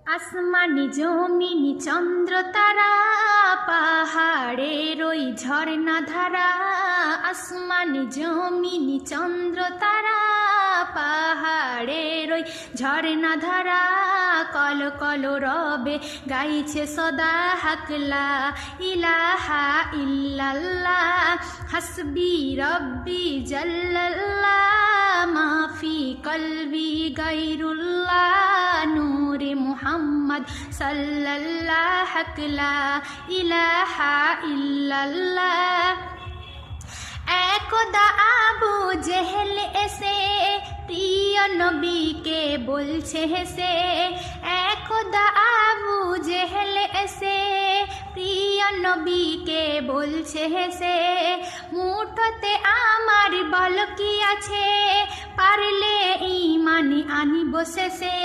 আসমানি জমিনি চন্দ্র তারা, পাহাড়ের ওই ঝর্ণা ধারা। আসমানি জমিনি চন্দ্র তারা, পাহাড়ের ওই ঝর্ণা ধারা। কল কল রবে গাইছে সদা হাকলা ইলাহা ইল্লাল্লাহ। হাসবি রব্বি জাল্লাল্লাহ, মাফি কলবি গায়রুল্লাহ। নূরে মুহাম্মদ সাল্লাল্লাহ, লা ইলাহা ইল্লাল্লাহ। একদা আবু জেহেল এসে প্রিয় নবীকে বলছে হেসে। একদা আবু জেহেল এসে প্রিয় নবীকে বলছে হেসে। মুঠোতে আমার বল কি আছে, পারলে ঈমান আনিব শেষে।